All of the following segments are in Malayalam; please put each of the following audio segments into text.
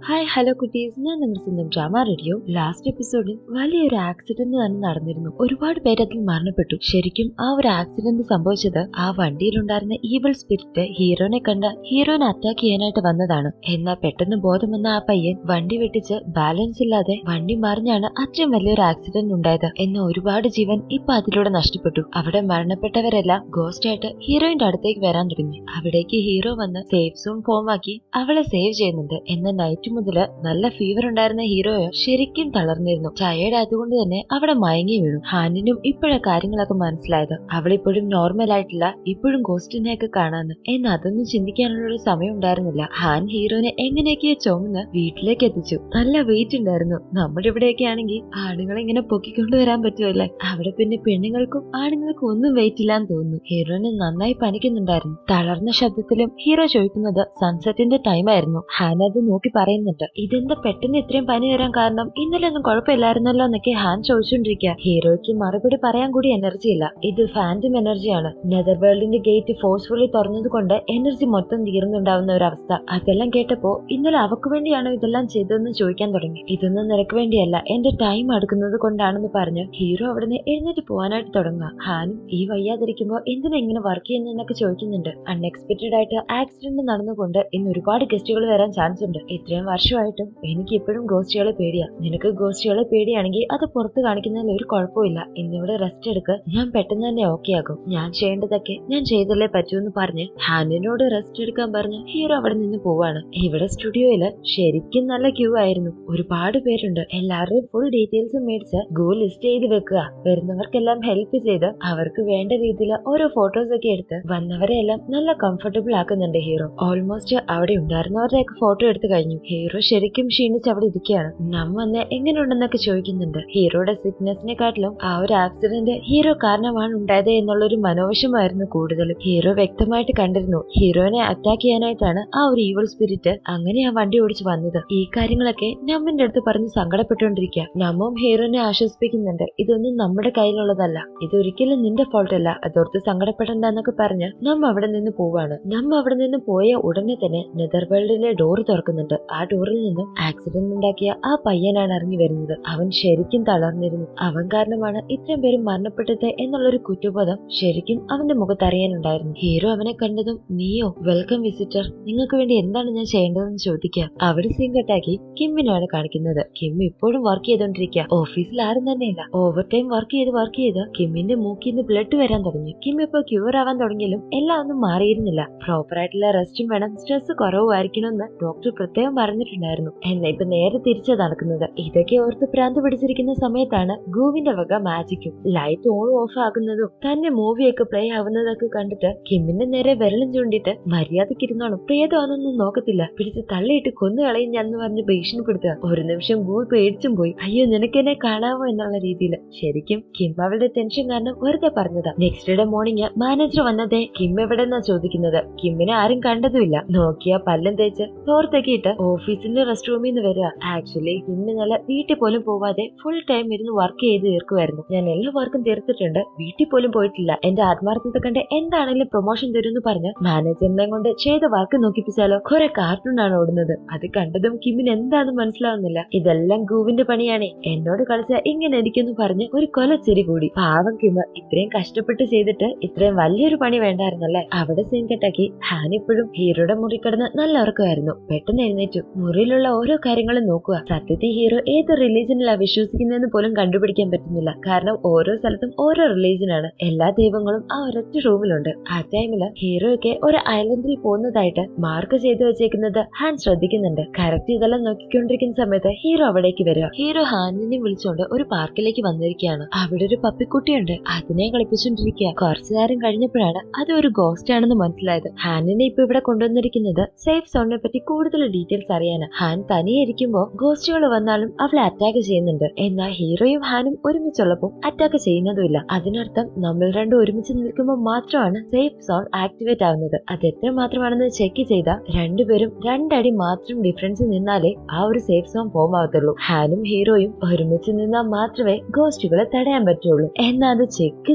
ഹായ് ഹലോ കുട്ടീസ്, ഞാൻ നിങ്ങൾ സ്വന്തം ഡ്രാമ റേഡിയോ. ലാസ്റ്റ് എപ്പിസോഡിൽ വലിയൊരു ആക്സിഡന്റ് തന്നെ നടന്നിരുന്നു. ഒരുപാട് പേര് അതിൽ മരണപ്പെട്ടു. ശരിക്കും ആ ഒരു ആക്സിഡന്റ് സംഭവിച്ചത് ആ വണ്ടിയിലുണ്ടായിരുന്ന ഈവിൾ സ്പിരിറ്റ് ഹീറോനെ കണ്ട ഹീറോനെ അറ്റാക്ക് ചെയ്യാനായിട്ട് വന്നതാണ്. എന്നാൽ പെട്ടെന്ന് ബോധം വന്ന ആ പയ്യൻ വണ്ടി വെട്ടിച്ച് ബാലൻസ് ഇല്ലാതെ വണ്ടി മറിഞ്ഞാണ് അത്രയും വലിയൊരു ആക്സിഡന്റ് ഉണ്ടായത്. എന്ന ഒരുപാട് ജീവൻ ഇപ്പൊ അതിലൂടെ നഷ്ടപ്പെട്ടു. അവിടെ മരണപ്പെട്ടവരെല്ലാം ഗോസ്റ്റ് ആയിട്ട് ഹീറോയിന്റെ അടുത്തേക്ക് വരാൻ തുടങ്ങി. അവിടേക്ക് ഹീറോ വന്ന് സേഫ് സോൺ ഫോം ആക്കി അവളെ സേവ് ചെയ്യുന്നുണ്ട്. എന്നാൽ നൈറ്റ് മുതല് നല്ല ഫീവർ ഉണ്ടായിരുന്ന ഹീറോയോ ശരിക്കും തളർന്നിരുന്നു. ടയേർഡ് ആയതുകൊണ്ട് തന്നെ അവിടെ മയങ്ങി വീണു. ഹാനിനും ഇപ്പോഴാ കാര്യങ്ങളൊക്കെ മനസ്സിലായത്. അവളിപ്പോഴും നോർമൽ ആയിട്ടില്ല, ഇപ്പോഴും ഗോസ്റ്റിനെയൊക്കെ കാണാന്ന്. എന്നാൽ അതൊന്നും ചിന്തിക്കാനുള്ള ഒരു സമയം ഉണ്ടായിരുന്നില്ല. ഹാൻ ഹീറോനെ എങ്ങനെയൊക്കെയോ ചുമന്ന് വീട്ടിലേക്ക് എത്തിച്ചു. നല്ല വെയിറ്റ് ഉണ്ടായിരുന്നു. നമ്മുടെ ഇവിടെയൊക്കെ ആണെങ്കിൽ ആണുങ്ങളെ ഇങ്ങനെ പൊക്കിക്കൊണ്ടുവരാൻ പറ്റുമല്ലേ, അവിടെ പിന്നെ പെണ്ണുങ്ങൾക്കും ആണുങ്ങൾക്കും ഒന്നും വെയിറ്റ് ഇല്ലാന്ന് തോന്നുന്നു. ഹീറോനെ നന്നായി പനിക്കുന്നുണ്ടായിരുന്നു. തളർന്ന ശബ്ദത്തിലും ഹീറോ ചോദിക്കുന്നത് സൺസെറ്റിന്റെ ടൈം ആയിരുന്നു. ഹാൻ അത് നോക്കി പറയുന്നുണ്ട്. ഇതെന്താ പെട്ടെന്ന് ഇത്രയും പനി വരാൻ കാരണം? ഇന്നലെ ഒന്നും കുഴപ്പമില്ലായിരുന്നല്ലോ എന്നൊക്കെ ഹാൻ ചോദിച്ചോണ്ടിരിക്കുക. ഹീറോയ്ക്ക് മറുപടി പറയാൻ കൂടി എനർജി ഇല്ല. ഇത് ഫാന്റം എനർജിയാണ്. നെതർ വേൾഡിന്റെ ഗേറ്റ് ഫോഴ്സ്ഫുള്ളി തുറന്നത് കൊണ്ട് എനർജി മൊത്തം തീർന്നുണ്ടാവുന്ന ഒരു അവസ്ഥ. അതെല്ലാം കേട്ടപ്പോ ഇന്നലെ അവക്ക് വേണ്ടിയാണോ ഇതെല്ലാം ചെയ്തതെന്ന് ചോദിക്കാൻ തുടങ്ങി. ഇതൊന്നും നിനക്ക് വേണ്ടിയല്ല, എന്റെ ടൈം അടുക്കുന്നത് കൊണ്ടാണെന്ന് പറഞ്ഞ് ഹീറോ അവിടുന്ന് എഴുന്നേറ്റ് പോകാനായിട്ട് തുടങ്ങുക. ഹാനും ഈ വയ്യാതിരിക്കുമ്പോ എന്തിനാ ഇങ്ങനെ വർക്ക് ചെയ്യുന്നതെന്നൊക്കെ ചോദിക്കുന്നുണ്ട്. അൺഎക്സ്പെക്ടഡ് ആയിട്ട് ആക്സിഡന്റ് നടന്നുകൊണ്ട് ഇന്ന് ഒരുപാട് ഗസ്റ്റുകൾ വരാൻ ചാൻസ് ഉണ്ട്. ഇത്രയും വർഷമായിട്ടും എനിക്ക് ഇപ്പോഴും ഗോസ്റ്റുകളെ പേടിയാ. നിനക്ക് ഗോസ്റ്റുകളെ പേടിയാണെങ്കിൽ അത് പുറത്ത് കാണിക്കുന്നതിൽ ഒരു കുഴപ്പമില്ല. ഇന്നിവിടെ റെസ്റ്റ് എടുക്ക്, ഞാൻ പെട്ടെന്ന് തന്നെ ഓക്കെ ആകും. ഞാൻ ചെയ്യേണ്ടതൊക്കെ ഞാൻ ചെയ്തല്ലേ പറ്റൂന്ന് പറഞ്ഞ് ഹാനിനോട് റെസ്റ്റ് എടുക്കാൻ പറഞ്ഞ് ഹീറോ അവിടെ നിന്ന് പോവാണ്. ഇവിടെ സ്റ്റുഡിയോയില് ശരിക്കും നല്ല ക്യൂ ആയിരുന്നു. ഒരുപാട് പേരുണ്ട്. എല്ലാവരുടെയും ഫുൾ ഡീറ്റെയിൽസ് മേടിച്ച് ഗോ ലിസ്റ്റ് ചെയ്ത് വെക്കുക. വരുന്നവർക്കെല്ലാം ഹെൽപ്പ് ചെയ്ത് അവർക്ക് വേണ്ട രീതിയിൽ ഓരോ ഫോട്ടോസ് ഒക്കെ എടുത്ത് വന്നവരെ എല്ലാം നല്ല കംഫർട്ടബിൾ ആക്കുന്നുണ്ട് ഹീറോ. ഓൾമോസ്റ്റ് അവിടെ ഉണ്ടായിരുന്നവരുടെയൊക്കെ ഫോട്ടോ എടുത്തു കഴിഞ്ഞു. ഹീറോ ശരിക്കും ക്ഷീണിച്ച് അവിടെ ഇരിക്കുകയാണ്. നമ്മ എങ്ങനെയുണ്ടെന്നൊക്കെ ചോദിക്കുന്നുണ്ട്. ഹീറോയുടെ സിക്നെസിനെക്കാട്ടിലും ആ ഒരു ആക്സിഡന്റ് ഹീറോ കാരണമാണ് ഉണ്ടായത് എന്നുള്ളൊരു മനോവശമായിരുന്നു കൂടുതലും. ഹീറോ വ്യക്തമായിട്ട് കണ്ടിരുന്നു ഹീറോനെ അറ്റാക്ക് ചെയ്യാനായിട്ടാണ് ആ ഒരു ഈവിൾ സ്പിരിറ്റ് അങ്ങനെ ആ വണ്ടി ഓടിച്ച് വന്നത്. ഈ കാര്യങ്ങളൊക്കെ നമ്മിന്റെ അടുത്ത് പറഞ്ഞ് സങ്കടപ്പെട്ടുകൊണ്ടിരിക്കുക. നമ്മും ഹീറോനെ ആശ്വസിപ്പിക്കുന്നുണ്ട്. ഇതൊന്നും നമ്മുടെ കയ്യിലുള്ളതല്ല, ഇതൊരിക്കലും നിന്റെ ഫോൾട്ട് അല്ല, അതോർത്ത് സങ്കടപ്പെടണ്ടെന്നൊക്കെ പറഞ്ഞ് നമ്മ അവിടെ നിന്ന് പോവാണ്. നമ്മ അവിടെ നിന്ന് പോയ ഉടനെ തന്നെ നെതർ വേൾഡിലെ ഡോർ തുറക്കുന്നുണ്ട്. ആ ഡോറിൽ നിന്നും ആക്സിഡന്റ് ഉണ്ടാക്കിയ ആ പയ്യനാണ് ഇറങ്ങി വരുന്നത്. അവൻ ശരിക്കും തളർന്നിരുന്നു. അവൻ കാരണമാണ് ഇത്രയും പേര് മരണപ്പെട്ടത് എന്നുള്ളൊരു കുറ്റബോധം ശരിക്കും അവന്റെ മുഖത്ത് അറിയാനുണ്ടായിരുന്നു. ഹീറോ അവനെ കണ്ടതും നീയോ, വെൽക്കം വിസിറ്റർ, നിങ്ങൾക്ക് വേണ്ടി എന്താണ് ഞാൻ ചെയ്യേണ്ടതെന്ന് ചോദിക്കാം. അവിടെ സീൻ കട്ടാക്കി കിമ്മിനാണ് കാണിക്കുന്നത്. കിം ഇപ്പോഴും വർക്ക് ചെയ്തോണ്ടിരിക്കുക. ഓഫീസിൽ ആരും തന്നെ ഇല്ല. ഓവർ ടൈം വർക്ക് ചെയ്ത് കിമ്മിന്റെ മൂക്കിൽ നിന്ന് ബ്ലഡ് വരാൻ തുടങ്ങി. കിം ഇപ്പൊ ക്യൂർ ആവാൻ തുടങ്ങിയാലും എല്ലാം ഒന്നും മാറിയിരുന്നില്ല. പ്രോപ്പർ ആയിട്ടുള്ള റെസ്റ്റും വേണം, സ്ട്രെസ് കുറവായിരിക്കണമെന്ന് ഡോക്ടർ പ്രത്യേകം പറഞ്ഞിട്ടുണ്ടായിരുന്നു. എന്നാ ഇപ്പൊ നേരെ തിരിച്ചാ നടക്കുന്നത്. ഇതൊക്കെ ഓർത്ത് ഭ്രാന്ത് പിടിച്ചിരിക്കുന്ന സമയത്താണ് ഗൂവിന്റെ വക മാജിക്കും ലൈറ്റ് ഓൺ ഓഫ് ആകുന്നതും തന്നെ മൂവിയൊക്കെ പ്ലേ ആവുന്നതൊക്കെ കണ്ടിട്ട് കിമ്മിന്റെ നേരെ വിരലും ചൂണ്ടിട്ട് മര്യാദക്ക് ഇരുന്നോളും, പ്രിയതോന്നൊന്നും നോക്കത്തില്ല, പിടിച്ച് തള്ളിയിട്ട് കൊന്നു കളയും ഞാൻ എന്ന് പറഞ്ഞ് ഭീഷണിപ്പെടുത്തുക. ഒരു നിമിഷം ഗൂ പേടിച്ചും പോയി. അയ്യോ നിനക്ക് എന്നെ കാണാമോ എന്നുള്ള രീതിയിൽ. ശരിക്കും കിം അവളുടെ ടെൻഷൻ കാരണം വെറുതെ പറഞ്ഞതാ. നെക്സ്റ്റ് ഡേ മോർണിംഗ് മാനേജർ വന്നതേ കിം എവിടെന്നാ ചോദിക്കുന്നത്. കിമ്മിനെ ആരും കണ്ടതുമില്ല. നോക്കിയ പല്ലും തേച്ച് തോർത്തൊക്കെയിട്ട് ഓഫീസിന്റെ റെസ്റ്റ് റൂമിൽ നിന്ന് വരിക. ആക്ച്വലി കിമ്മി നല്ല വീട്ടിൽ പോലും പോവാതെ ഫുൾ ടൈം ഇരുന്ന് വർക്ക് ചെയ്ത് തീർക്കുമായിരുന്നു. ഞാൻ എല്ലാ വർക്കും തീർത്തിട്ടുണ്ട്, വീട്ടിൽ പോലും പോയിട്ടില്ല. എന്റെ ആത്മാർത്ഥത കണ്ട് എന്താണെങ്കിലും പ്രൊമോഷൻ തരുമെന്ന് പറഞ്ഞ് മാനേജറിനെ കൊണ്ട് ചെയ്ത വർക്ക് നോക്കിപ്പിച്ചാലോ. കുറെ കാർട്ടൂൺ ആണ് ഓടുന്നത്. അത് കണ്ടതും കിമ്മിന് എന്താണെന്ന് മനസ്സിലാവുന്നില്ല. ഇതെല്ലാം ഗൂവിന്റെ പണിയാണേ, എന്നോട് കളിച്ച ഇങ്ങനെ ഇരിക്കുന്നു പറഞ്ഞ് ഒരു കൊലച്ചെരി കൂടി. പാവം കിമ്മ ഇത്രയും കഷ്ടപ്പെട്ട് ചെയ്തിട്ട് ഇത്രയും വലിയൊരു പണി വേണ്ടായിരുന്നല്ലേ. അവിടെ സീൻ കെട്ടാക്കി ഹാൻ ഇപ്പോഴും ഹീറോയുടെ മുറി കിടന്ന് നല്ല ഉറക്കമായിരുന്നു. പെട്ടെന്ന് എഴുന്നേറ്റു. മുറിയിലുള്ള ഓരോ കാര്യങ്ങളും നോക്കുക. സത്യത്തിൽ ഹീറോ ഏത് റിലീജിയനിലാ വിശ്വസിക്കുന്നതെന്ന് പോലും കണ്ടുപിടിക്കാൻ പറ്റുന്നില്ല. കാരണം ഓരോ സ്ഥലത്തും ഓരോ റിലീജിയനാണ്. എല്ലാ ദൈവങ്ങളും ആ ഒരൊറ്റ റൂമിലുണ്ട്. ആ ടൈമില് ഹീറോയൊക്കെ ഒരു ഐലൻഡിൽ പോകുന്നതായിട്ട് മാർക്ക് ചെയ്തു വെച്ചേക്കുന്നത് ഹാൻ ശ്രദ്ധിക്കുന്നുണ്ട്. കറക്റ്റ് ഇതെല്ലാം നോക്കിക്കൊണ്ടിരിക്കുന്ന സമയത്ത് ഹീറോ അവിടേക്ക് വരിക. ഹീറോ ഹാനിനെ വിളിച്ചുകൊണ്ട് ഒരു പാർക്കിലേക്ക് വന്നിരിക്കുകയാണ്. അവിടെ ഒരു പപ്പിക്കുട്ടിയുണ്ട്. അതിനെ കളിപ്പിച്ചോണ്ടിരിക്കുക. കുറച്ചു നേരം കഴിഞ്ഞപ്പോഴാണ് അത് ഒരു ഗോസ്റ്റ് ആണെന്ന് മനസ്സിലായത്. ഹാനിനെ ഇപ്പൊ ഇവിടെ കൊണ്ടുവന്നിരിക്കുന്നത് സേഫ് സോണിനെ പറ്റി കൂടുതൽ ഡീറ്റെയിൽസ് അറിയാനാണ്. ഹാൻ തനിയെ ഇരിക്കുമ്പോ ഗോസ്റ്റുകൾ വന്നാലും അവളെ അറ്റാക്ക് ചെയ്യുന്നുണ്ട്. എന്നാൽ ഹീറോയും ഹാനും ഒരുമിച്ചുള്ളപ്പോൾ അറ്റാക്ക് ചെയ്യുന്നതുമില്ല. അതിനർത്ഥം നമ്മൾ രണ്ടും ഒരുമിച്ച് നിൽക്കുമ്പോൾ മാത്രമാണ് സേഫ് സോൺ ആക്ടിവേറ്റ് ആവുന്നത്. അത് എത്ര മാത്രമാണെന്ന് ചെക്ക് ചെയ്ത രണ്ടുപേരും രണ്ടടി മാത്രം ഡിഫറൻസ് നിന്നാലേ ആ ഒരു സേഫ് സോൺ ഫോം ആവത്തുള്ളൂ. ഹാനും ഹീറോയും ഒരുമിച്ച് നിന്നാൽ മാത്രമേ ഗോസ്റ്റുകളെ തടയാൻ പറ്റുള്ളൂ. എന്നാൽ അത് ചെക്ക്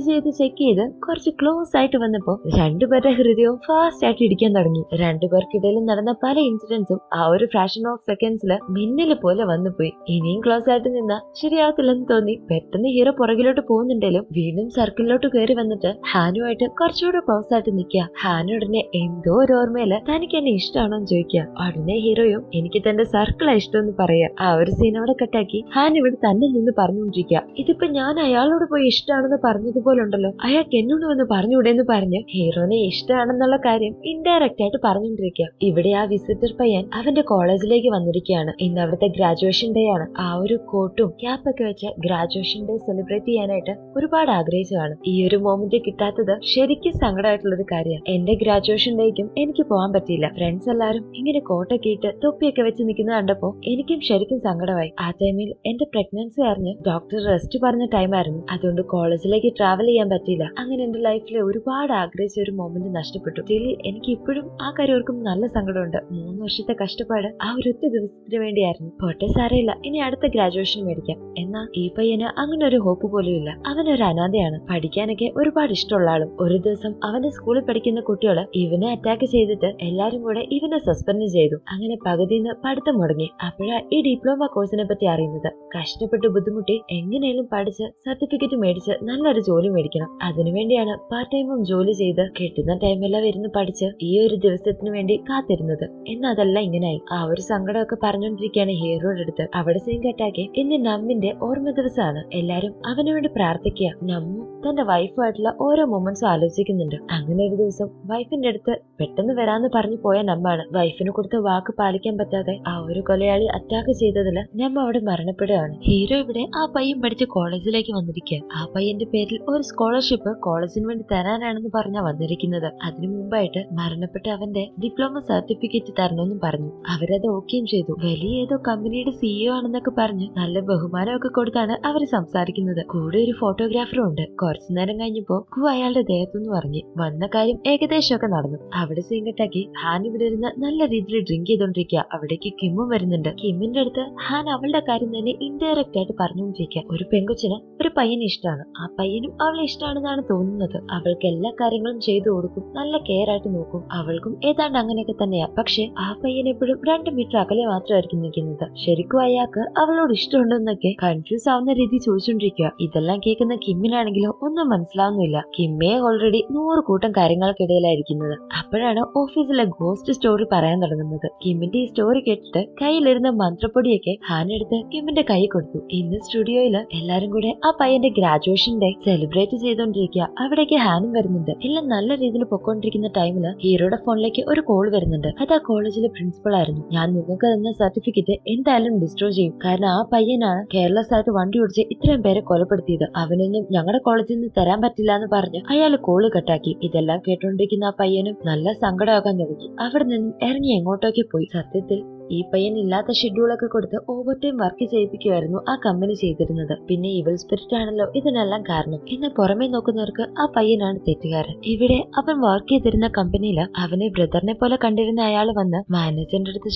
ചെയ്ത് കുറച്ച് ക്ലോസ് ആയിട്ട് വന്നപ്പോ രണ്ടുപേരുടെ ഹൃദയവും ഫാസ്റ്റ് ആയിട്ട് ഇടിക്കാൻ തുടങ്ങി. രണ്ടുപേർക്കിടയിൽ നടന്ന പല ഇൻസിഡൻസും ആ ഒരു ഫ്രാക്ഷൻ ഓഫ് സെക്കൻഡ്സില് മിന്നല് പോലെ വന്നുപോയി. ഇനിയും ക്ലോസ് ആയിട്ട് നിന്നാ ശരിയാവത്തില്ലെന്ന് തോന്നി പെട്ടെന്ന് ഹീറോ പുറകിലോട്ട് പോകുന്നുണ്ടെങ്കിലും വീണ്ടും സർക്കിളിലോട്ട് കയറി വന്നിട്ട് ഹാനുമായിട്ട് കുറച്ചുകൂടെ ക്ലോസ് ആയിട്ട് നിൽക്കുക. ഹാനു ഉടനെ എന്തോ ഒരു ഓർമ്മയില് തനിക്ക് എന്നെ ഇഷ്ടമാണോ എന്ന് ചോദിക്കുക. ഉടനെ ഹീറോയും എനിക്ക് തന്റെ സർക്കിളാ ഇഷ്ടമെന്ന് പറയാ. ആ ഒരു സീൻ അവിടെ കട്ടാക്കി ഹാൻ ഇവിടെ തന്നെ നിന്ന് പറഞ്ഞുകൊണ്ടിരിക്കുക. ഇതിപ്പോ ഞാൻ അയാളോട് പോയി ഇഷ്ടമാണെന്ന് പറഞ്ഞതുപോലെ ഉണ്ടല്ലോ, അയാൾക്ക് എന്നോട് വന്ന് പറഞ്ഞുകൂടെന്ന് പറഞ്ഞ് ഹീറോനെ ഇഷ്ടമാണെന്നുള്ള കാര്യം ഇൻഡയറക്റ്റ് ആയിട്ട് പറഞ്ഞുകൊണ്ടിരിക്കുക. ഇവിടെ ആ വിസിറ്റർ പയ്യൻ അവന്റെ കോളേജിലേക്ക് വന്നിരിക്കുകയാണ്. ഇന്ന് അവിടുത്തെ ഗ്രാജുവേഷൻ ഡേ ആണ്. ആ ഒരു കോട്ടും ക്യാപ്പൊക്കെ വെച്ച് ഗ്രാജുവേഷൻ ഡേ സെലിബ്രേറ്റ് ചെയ്യാനായിട്ട് ഒരുപാട് ആഗ്രഹിച്ചതാണ്. ഈ ഒരു മൊമെന്റ് കിട്ടാത്തത് ശരിക്കും സങ്കടമായിട്ടുള്ള ഒരു കാര്യമാണ്. എന്റെ ഗ്രാജുവേഷൻ ഡേക്കും എനിക്ക് പോകാൻ പറ്റിയില്ല. ഫ്രണ്ട്സ് എല്ലാരും ഇങ്ങനെ കോട്ടൊക്കെ ഇട്ട് തൊപ്പിയൊക്കെ വെച്ച് നിൽക്കുന്നത് കണ്ടപ്പോ എനിക്കും ശരിക്കും സങ്കടമായി. ആ ടൈമിൽ എന്റെ പ്രഗ്നൻസി അറിഞ്ഞ് ഡോക്ടർ റെസ്റ്റ് പറഞ്ഞ ടൈമായിരുന്നു. അതുകൊണ്ട് കോളേജിലേക്ക് ട്രാവൽ ചെയ്യാൻ പറ്റിയില്ല. അങ്ങനെ എന്റെ ലൈഫിൽ ഒരുപാട് ആഗ്രഹിച്ച ഒരു മൊമെന്റ് നഷ്ടപ്പെട്ടു. സ്റ്റിൽ എനിക്ക് ഇപ്പോഴും ആ കാര്യം ഓർക്കുമ്പോൾ നല്ല സങ്കടമുണ്ട്. 3 വർഷത്തെ കഷ്ടപ്പാട് ആ ഒരൊറ്റ ദിവസത്തിന് വേണ്ടിയായിരുന്നു. പോട്ടെ, സാരമില്ല, ഇനി അടുത്ത ഗ്രാജുവേഷൻ മേടിക്കാം. എന്നാ ഈ പയ്യന് അങ്ങനെ ഒരു ഹോപ്പ് പോലും ഇല്ല. അവനൊരു അനാഥയാണ്. പഠിക്കാനൊക്കെ ഒരുപാട് ഇഷ്ടമുള്ള ആളും. ഒരു ദിവസം അവന്റെ സ്കൂളിൽ പഠിക്കുന്ന കുട്ടികള് ഇവനെ അറ്റാക്ക് ചെയ്തിട്ട് എല്ലാരും കൂടെ ഇവനെ സസ്പെൻഡ് ചെയ്തു. അങ്ങനെ പകുതിന്ന് പഠിത്തം മുടങ്ങി. അപ്പോഴാ ഈ ഡിപ്ലോമ കോഴ്സിനെ പറ്റി അറിയുന്നത്. കഷ്ടപ്പെട്ട് ബുദ്ധിമുട്ടി എങ്ങനെയും പഠിച്ച് സർട്ടിഫിക്കറ്റ് മേടിച്ച് നല്ലൊരു ജോലി മേടിക്കണം. അതിനുവേണ്ടിയാണ് പാർട്ട് ടൈമും ജോലി ചെയ്ത് കിട്ടുന്ന ടൈമെല്ലാം ഇരുന്ന് പഠിച്ച് ഈ ഒരു ദിവസത്തിന് വേണ്ടി കാത്തിരുന്നത്. എന്നതെല്ലാം ഇങ്ങനായി. ആ ഒരു സങ്കടമൊക്കെ പറഞ്ഞോണ്ടിരിക്കുകയാണ് ഹീറോയുടെ അടുത്ത്. അവിടെ സീൻ കട്ടാക്കി ഇന്ന് നമ്മിന്റെ ഓർമ്മ ദിവസമാണ്. എല്ലാരും അവന് വേണ്ടി പ്രാർത്ഥിക്കുക. നമ്മു തന്റെ വൈഫുമായിട്ടുള്ള ഓരോ മൊമെന്റ്സും ആലോചിക്കുന്നുണ്ട്. അങ്ങനെ ഒരു ദിവസം വൈഫിന്റെ അടുത്ത് പെട്ടെന്ന് വരാന്ന് പറഞ്ഞു പോയ നമ്മാണ്. വൈഫിന് കൊടുത്ത വാക്ക് പാലിക്കാൻ പറ്റാതെ ആ ഒരു കൊലയാളി അറ്റാക്ക് ചെയ്തതില് നമ്മ അവിടെ മരണപ്പെടുകയാണ്. ഹീറോ ഇവിടെ ആ പയ്യൻ പഠിച്ച കോളേജിലേക്ക് വന്നിരിക്കുക. ആ പയ്യന്റെ പേരിൽ ഒരു സ്കോളർഷിപ്പ് കോളേജിന് വേണ്ടി തരാനാണെന്ന് പറഞ്ഞാ വന്നിരിക്കുന്നത്. അതിനു മുമ്പായിട്ട് മരണപ്പെട്ട അവന്റെ ഡിപ്ലോമ സർട്ടിഫിക്കറ്റ് തരണമെന്നും പറഞ്ഞു. അവരത് ഓക്കെയും ചെയ്തു. വലിയ ഏതോ കമ്പനിയുടെ സിഇഒ ആണെന്നൊക്കെ പറഞ്ഞ് നല്ല ബഹുമാനമൊക്കെ കൊടുത്താണ് അവര് സംസാരിക്കുന്നത്. കൂടെ ഒരു ഫോട്ടോഗ്രാഫറും ഉണ്ട്. കുറച്ചു നേരം കഴിഞ്ഞപ്പോ അയാളുടെ ദേഹത്തുനിന്ന് പറഞ്ഞു വന്ന കാര്യം ഏകദേശമൊക്കെ നടന്നു. അവിടെ സീൻ കട്ടാക്കി ഹാൻ ഇവിടെ ഇരുന്ന് നല്ല രീതിയിൽ ഡ്രിങ്ക് ചെയ്തോണ്ടിരിക്കുക. അവിടേക്ക് കിമ്മും വരുന്നുണ്ട്. കിമ്മിന്റെ അടുത്ത് ഹാൻ അവളുടെ കാര്യം തന്നെ ഇൻഡയറക്റ്റ് ആയിട്ട് പറഞ്ഞുകൊണ്ടിരിക്കുക. ഒരു പെങ്കൊച്ചിന് ഒരു പയ്യനെ ഇഷ്ടമാണ്. ആ പയ്യനും അവളെ ഇഷ്ടമാണെന്നാണ് തോന്നുന്നത്. അവൾക്ക് എല്ലാ കാര്യങ്ങളും ചെയ്തു കൊടുക്കും, നല്ല കെയർ ആയിട്ട് നോക്കും. അവൾക്കും ഏതാണ്ട് അങ്ങനെയൊക്കെ തന്നെയാ. പക്ഷെ ആ പയ്യൻ എപ്പോഴും 2 മീറ്റർ അകലെ മാത്രമായിരിക്കും നിൽക്കുന്നത്. ശരിക്കും അയാൾക്ക് അവളോട് ഇഷ്ടമുണ്ടെന്നൊക്കെ കൺഫ്യൂസ് ആവുന്ന രീതി ചോദിച്ചോണ്ടിരിക്കുക. ഇതെല്ലാം കേൾക്കുന്ന കിമ്മിനാണെങ്കിലോ ഒന്നും മനസ്സിലാവുന്നില്ല. കിമ്മയെ ഓൾറെഡി 100 കൂട്ടം കാര്യങ്ങൾക്കിടയിലായിരിക്കുന്നത്. അപ്പോഴാണ് ഓഫീസിലെ ഗോസ്റ്റ് സ്റ്റോറി പറയാൻ തുടങ്ങുന്നത്. കിമ്മിന്റെ ഈ സ്റ്റോറി കേട്ടിട്ട് കയ്യിലിരുന്ന മന്ത്രപ്പൊടിയൊക്കെ ഹാൻ എടുത്ത് കിമ്മിന്റെ കൈ കൊടുത്തു. ഇന്ന് സ്റ്റുഡിയോയില് എല്ലാരും കൂടെ ആ പയ്യന്റെ ഗ്രാജുവേഷൻ ഡേ സെലിബ്രേറ്റ് ചെയ്തോണ്ടിരിക്കുക. അവിടേക്ക് ഹാനും വരുന്നുണ്ട്. എല്ലാം നല്ല രീതിയിൽ പൊക്കോണ്ടിരിക്കുന്ന ടൈമില് ഹീറോയുടെ ഫോണിലേക്ക് ഒരു കോൾ വരുന്നുണ്ട്. അത് ആ കോളേജിലെ പ്രിൻസിപ്പൾ ആയിരുന്നു. ഞാൻ നിങ്ങൾക്ക് തന്ന സർട്ടിഫിക്കറ്റ് എന്തായാലും ഡിസ്ട്രോയ് ചെയ്യും. കാരണം ആ പയ്യനാണ് കെയർലെസ് ആയിട്ട് വണ്ടി ഓടിച്ച് ഇത്രയും പേരെ കൊലപ്പെടുത്തിയത്. അവനൊന്നും ഞങ്ങളുടെ കോളേജിൽ നിന്ന് തരാൻ പറ്റില്ല എന്ന് പറഞ്ഞ് അയാൾ കോള് കട്ടാക്കി. ഇതെല്ലാം കേട്ടോണ്ടിരിക്കുന്ന ആ പയ്യനും നല്ല സങ്കടമാക്കാൻ തുടങ്ങി. അവിടെ നിന്നും ഇറങ്ങി എങ്ങോട്ടൊക്കെ പോയി. സത്യത്തിൽ ഈ പയ്യൻ ഇല്ലാത്ത ഷെഡ്യൂളൊക്കെ കൊടുത്ത് ഓവർ ടൈം വർക്ക് ചെയ്യിപ്പിക്കുമായിരുന്നു ആ കമ്പനി ചെയ്തിരുന്നത്. പിന്നെ ഇവൾ സ്പിരിറ്റ് ആണല്ലോ ഇതിനെല്ലാം കാരണം എന്ന് പുറമെ നോക്കുന്നവർക്ക് ആ പയ്യനാണ് തെറ്റുകാരൻ. ഇവിടെ അവൻ വർക്ക് ചെയ്തിരുന്ന കമ്പനിയില് അവനെ ബ്രദറിനെ പോലെ കണ്ടിരുന്ന അയാൾ വന്ന് മാനേജറിന്റെ അടുത്ത്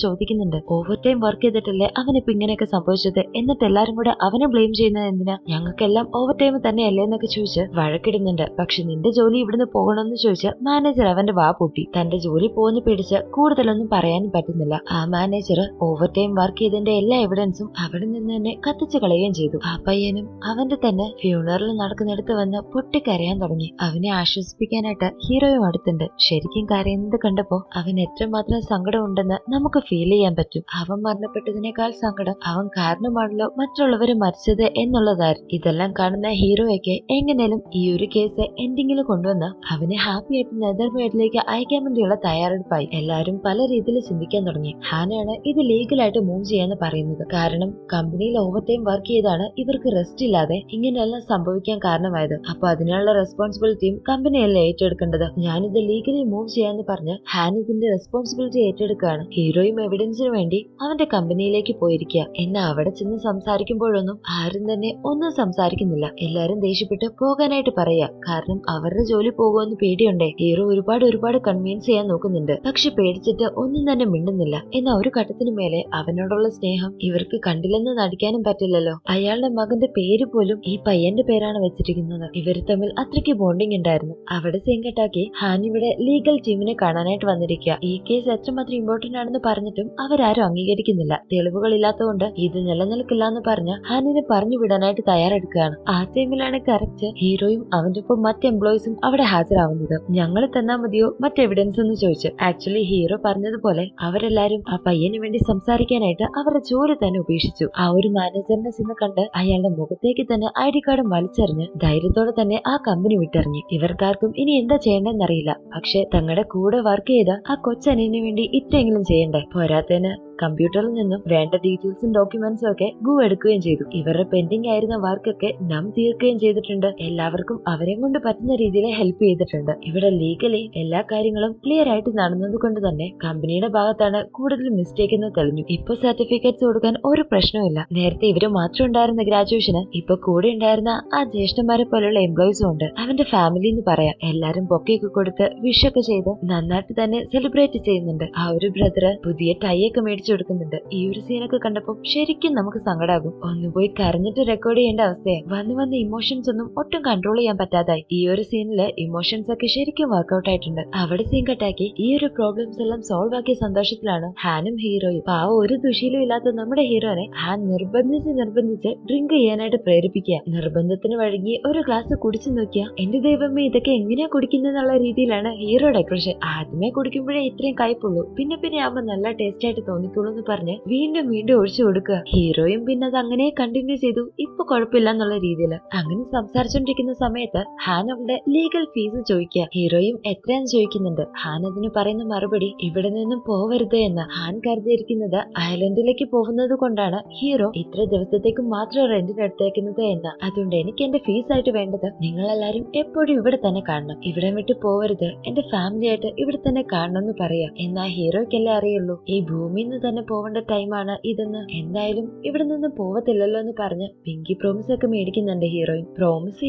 ചോദിക്കുന്നുണ്ട്, ഓവർ ടൈം വർക്ക് ചെയ്തിട്ടല്ലേ അവനിപ്പോ ഇങ്ങനെയൊക്കെ സംഭവിച്ചത്, എന്നിട്ട് എല്ലാരും കൂടെ അവനെ ബ്ലെയിം ചെയ്യുന്നത് എന്തിനാ, ഞങ്ങൾക്കെല്ലാം ഓവർ ടൈം തന്നെയല്ലേ എന്നൊക്കെ ചോദിച്ച് വഴക്കിടുന്നുണ്ട്. പക്ഷെ നിന്റെ ജോലി ഇവിടുന്ന് പോകണമെന്ന് ചോദിച്ച് മാനേജർ അവന്റെ വാ പൂട്ടി. തന്റെ ജോലി പോകുന്ന പേടിച്ച് കൂടുതലൊന്നും പറയാനും പറ്റുന്നില്ല. ആ മാനേജർ ഓവർ ടൈം വർക്ക് ചെയ്തതിന്റെ എല്ലാ എവിഡൻസും അവിടെ നിന്ന് തന്നെ കത്തിച്ചു കളയുകയും ചെയ്തു. ആ പയ്യനും അവന്റെ തന്നെ ഫ്യൂണറൽ നടക്കുന്നിടത്ത് വന്ന് പൊട്ടിക്കരയാൻ തുടങ്ങി. അവനെ ആശ്വസിപ്പിക്കാനായിട്ട് ഹീറോയും അടുത്തുണ്ട്. ശരിക്കും കരയുന്നത് കണ്ടപ്പോ അവൻ എത്രമാത്രം സങ്കടം ഉണ്ടെന്ന് നമുക്ക് ഫീൽ ചെയ്യാൻ പറ്റും. അവൻ മരണപ്പെട്ടതിനേക്കാൾ സങ്കടം അവൻ കാരണമാണല്ലോ മറ്റുള്ളവര് മരിച്ചത് എന്നുള്ളതായിരുന്നു. ഇതെല്ലാം കാണുന്ന ഹീറോയൊക്കെ എങ്ങനെയും ഈ ഒരു കേസ് എൻഡിങ്ങിൽ കൊണ്ടുവന്ന് അവനെ ഹാപ്പി ആയിട്ട് നെതർലാൻഡിലേക്ക് അയക്കാൻ വേണ്ടിയുള്ള തയ്യാറെടുപ്പായി. എല്ലാരും പല രീതിയിൽ ചിന്തിക്കാൻ തുടങ്ങി. ഹാനാണ് ഇത് ലീഗലായിട്ട് മൂവ് ചെയ്യാന്ന് പറയുന്നത്. കാരണം കമ്പനിയിൽ ഓവർ ടൈം വർക്ക് ചെയ്താണ് ഇവർക്ക് റെസ്റ്റ് ഇല്ലാതെ ഇങ്ങനെയെല്ലാം സംഭവിക്കാൻ കാരണമായത്. അപ്പൊ അതിനുള്ള റെസ്പോൺസിബിലിറ്റിയും കമ്പനിയല്ലേ ഏറ്റെടുക്കേണ്ടത്. ഞാനിത് ലീഗലി മൂവ് ചെയ്യാന്ന് പറഞ്ഞ് ഹാൻ ഇതിന്റെ റെസ്പോൺസിബിലിറ്റി ഏറ്റെടുക്കുകയാണ്. ഹീറോയും എവിഡൻസിന് വേണ്ടി അവന്റെ കമ്പനിയിലേക്ക് പോയിരിക്കുക. എന്നാൽ അവിടെ ചെന്ന് സംസാരിക്കുമ്പോഴൊന്നും ആരും തന്നെ ഒന്നും സംസാരിക്കുന്നില്ല. എല്ലാരും ദേഷ്യപ്പെട്ട് പോകാനായിട്ട് പറയാ. കാരണം അവരുടെ ജോലി പോകുമെന്ന് പേടിയുണ്ടേ. ഹീറോ ഒരുപാട് കൺവിൻസ് ചെയ്യാൻ നോക്കുന്നുണ്ട്. പക്ഷെ പേടിച്ചിട്ട് ഒന്നും തന്നെ മിണ്ടുന്നില്ല. എന്നാൽ ഒരു ഘട്ടത്തിനു മേലെ അവനോടുള്ള സ്നേഹം ഇവർക്ക് കണ്ടില്ലെന്ന് നടിക്കാനും പറ്റില്ലല്ലോ. അയാളുടെ മകന്റെ പേര് പോലും ഈ പയ്യന്റെ പേരാണ് വെച്ചിരിക്കുന്നത്. ഇവർ തമ്മിൽ അത്രയ്ക്ക് ബോണ്ടിങ് ഉണ്ടായിരുന്നു. അവിടെ സെങ്കട്ടാക്കി ഹാൻ ഇവിടെ ലീഗൽ ടീമിനെ കാണാനായിട്ട് വന്നിരിക്കുക. ഈ കേസ് എത്രമാത്രം ഇമ്പോർട്ടന്റ് ആണെന്ന് പറഞ്ഞിട്ടും അവരാരും അംഗീകരിക്കുന്നില്ല. തെളിവുകൾ ഇല്ലാത്തതുകൊണ്ട് ഇത് നിലനിൽക്കില്ല എന്ന് പറഞ്ഞ് ഹാനിനെ പറഞ്ഞു വിടാനായിട്ട് തയ്യാറെടുക്കുകയാണ്. ആ ടൈമിലാണ് കറക്റ്റ് ഹീറോയും അവന്റെ ഒപ്പം മറ്റ് എംപ്ലോയീസും അവിടെ ഹാജരാവുന്നത്. ഞങ്ങൾ തന്നാ മതിയോ മറ്റ് എവിഡൻസ് എന്ന് ചോദിച്ചു. ആക്ച്വലി ഹീറോ പറഞ്ഞതുപോലെ അവരെല്ലാരും ആ പയ്യന് വേണ്ടി സംസാരിക്കാനായിട്ട് അവരുടെ ജോലി തന്നെ ഉപേക്ഷിച്ചു. ആ ഒരു മാനേജറിനെ ചെന്ന് കണ്ട് അയാളുടെ മുഖത്തേക്ക് തന്നെ ID കാർഡും വലിച്ചെറിഞ്ഞ് ധൈര്യത്തോടെ തന്നെ ആ കമ്പനി വിട്ടിറങ്ങി. ഇവർക്കാർക്കും ഇനി എന്താ ചെയ്യേണ്ടെന്നറിയില്ല. പക്ഷെ തങ്ങളുടെ കൂടെ വർക്ക് ചെയ്ത ആ കൊച്ചനിന് വേണ്ടി ഇത്രയെങ്കിലും ചെയ്യണ്ടേ. പോരാത്തതിന് കമ്പ്യൂട്ടറിൽ നിന്നും വേണ്ട ഡീറ്റെയിൽസും ഡോക്യുമെന്റ്സും ഒക്കെ ഗു എടുക്കുകയും ചെയ്തു. ഇവരുടെ പെൻഡിങ് ആയിരുന്ന വർക്കൊക്കെ തീർക്കുകയും ചെയ്തിട്ടുണ്ട്. എല്ലാവർക്കും അവരെ കൊണ്ട് പറ്റുന്ന രീതിയിൽ ഹെൽപ്പ് ചെയ്തിട്ടുണ്ട്. ഇവിടെ ലീഗലി എല്ലാ കാര്യങ്ങളും ക്ലിയർ ആയിട്ട് നടന്നത് കൊണ്ട് തന്നെ കമ്പനിയുടെ ഭാഗത്താണ് കൂടുതൽ മിസ്റ്റേക്ക് എന്ന് തെളിഞ്ഞു. ഇപ്പൊ സർട്ടിഫിക്കറ്റ്സ് കൊടുക്കാൻ ഒരു പ്രശ്നമില്ല. നേരത്തെ ഇവര് മാത്രം ഉണ്ടായിരുന്ന ഗ്രാജുവേഷന് ഇപ്പൊ കൂടെ ഉണ്ടായിരുന്ന ആ ജ്യേഷ്ഠന്മാരെ പോലുള്ള എംപ്ലോയീസും ഉണ്ട്. അവന്റെ ഫാമിലി എന്ന് പറയാം. എല്ലാരും ബൊക്കെയൊക്കെ കൊടുത്ത് വിഷൊക്കെ ചെയ്ത് നന്നായിട്ട് തന്നെ സെലിബ്രേറ്റ് ചെയ്യുന്നുണ്ട്. ആ ഒരു ബ്രദറ് പുതിയ ടൈ ഒക്കെ മേടിച്ചു കൊടുക്കുന്നുണ്ട്. ഈ ഒരു സീനൊക്കെ കണ്ടപ്പോ ശരിക്കും നമുക്ക് സങ്കടാകും. ഒന്ന് പോയി കരഞ്ഞിട്ട് റെക്കോർഡ് ചെയ്യേണ്ട അവസ്ഥയെ വന്ന് ഇമോഷൻസ് ഒന്നും ഒട്ടും കൺട്രോൾ ചെയ്യാൻ പറ്റാതായി. ഈ ഒരു സീനില് ഇമോഷൻസ് ഒക്കെ ശരിക്കും വർക്ക്ഔട്ട് ആയിട്ടുണ്ട്. അവിടെ സീൻ കട്ടാക്കി ഈ ഒരു പ്രോബ്ലംസ് എല്ലാം സോൾവ് ആക്കിയ സന്തോഷത്തിലാണ് ഹാനും ഹീറോയും. പാവം ഒരു ദുശീലും ഇല്ലാത്ത നമ്മുടെ ഹീറോനെ ഹാൻ നിർബന്ധിച്ച് ഡ്രിങ്ക് ചെയ്യാനായിട്ട് പ്രേരിപ്പിക്കുക. നിർബന്ധത്തിന് വഴങ്ങി ഒരു ഗ്ലാസ് കുടിച്ചു നോക്കിയ എന്റെ ദൈവമേ ഇതൊക്കെ എങ്ങനെയാ കുടിക്കുന്നുള്ള രീതിയിലാണ് ഹീറോയുടെ എക്സ്പ്രഷൻ. ആദ്യമേ കുടിക്കുമ്പോഴേ ഇത്രയും കയ്പുള്ളൂ, പിന്നെ ആവുമ്പോ നല്ല ടേസ്റ്റ് ആയിട്ട് തോന്നിക്കുള്ളൂ എന്ന് പറഞ്ഞ് വീണ്ടും ഒഴിച്ചു കൊടുക്കുക. ഹീറോയും പിന്നെ അത് അങ്ങനെ കണ്ടിന്യൂ ചെയ്തു. ഇപ്പൊ കുഴപ്പമില്ല എന്നുള്ള രീതിയിൽ അങ്ങനെ സംസാരിച്ചോണ്ടിരിക്കുന്ന സമയത്ത് ഹാൻ അവളുടെ ലീഗൽ ഫീസ് ചോദിക്കുക. ഹീറോയും എത്രയാന്ന് ചോദിക്കുന്നുണ്ട്. ഹാൻ അതിന് പറയുന്ന മറുപടി ഇവിടെ നിന്നും പോവരുത് എന്ന്. ഹാൻ കരുതിയിരിക്കുന്നത് ഐലൻഡിലേക്ക് പോകുന്നത് കൊണ്ടാണ് ഹീറോ ഇത്ര ദിവസത്തേക്ക് മാത്രം റെന്റിന് എടുത്തേക്കുന്നത് എന്ന്. അതുകൊണ്ട് എനിക്ക് എന്റെ ഫീസ് ആയിട്ട് വേണ്ടത് നിങ്ങളെല്ലാരും എപ്പോഴും ഇവിടെ തന്നെ കാണണം, ഇവിടെ വിട്ട് പോവരുത്, എന്റെ ഫാമിലി ആയിട്ട് ഇവിടെ തന്നെ കാണണം എന്ന് പറയാം. എന്നാ ഹീറോയ്ക്കല്ലേ അറിയുള്ളൂ ഈ ഭൂമിയിൽ നിന്ന് തന്നെ പോവേണ്ട ടൈമാണ് ഇതെന്ന്. എന്തായാലും ഇവിടെ നിന്ന് പോവത്തില്ലല്ലോ എന്ന് പറഞ്ഞ് പിങ്കി പ്രോമിസ് ഒക്കെ മേടിക്കുന്നുണ്ട് ഹീറോയിൻ. പ്രോമിസ്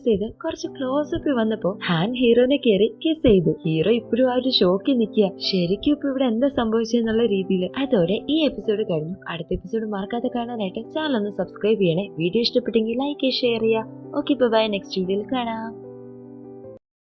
ചെയ്ത് കുറച്ച് ക്ലോസപ്പ് വന്നപ്പോ ഹാൻ ഹീറോനെ കയറി കിസ് ചെയ്തു. ഹീറോ ഇപ്പോഴും ആ ഒരു ഷോക്കിൽ നിൽക്കുക. ശരിക്കും ഇപ്പൊ ഇവിടെ എന്താ സംഭവിച്ചെന്നുള്ള രീതിയിൽ. അതോടെ ഈ എപ്പിസോഡ് കഴിഞ്ഞു. അടുത്ത എപ്പിസോഡ് മറക്കാതെ കാണാനായിട്ട് ചാനൽ ഒന്ന് സബ്സ്ക്രൈബ് ചെയ്യണേ. വീഡിയോ ഇഷ്ടപ്പെട്ടെങ്കിൽ ലൈക്ക് ഷെയർ ചെയ്യുക. ഓക്കെ ബൈ, നെക്സ്റ്റ് വീഡിയോയിൽ കാണാം.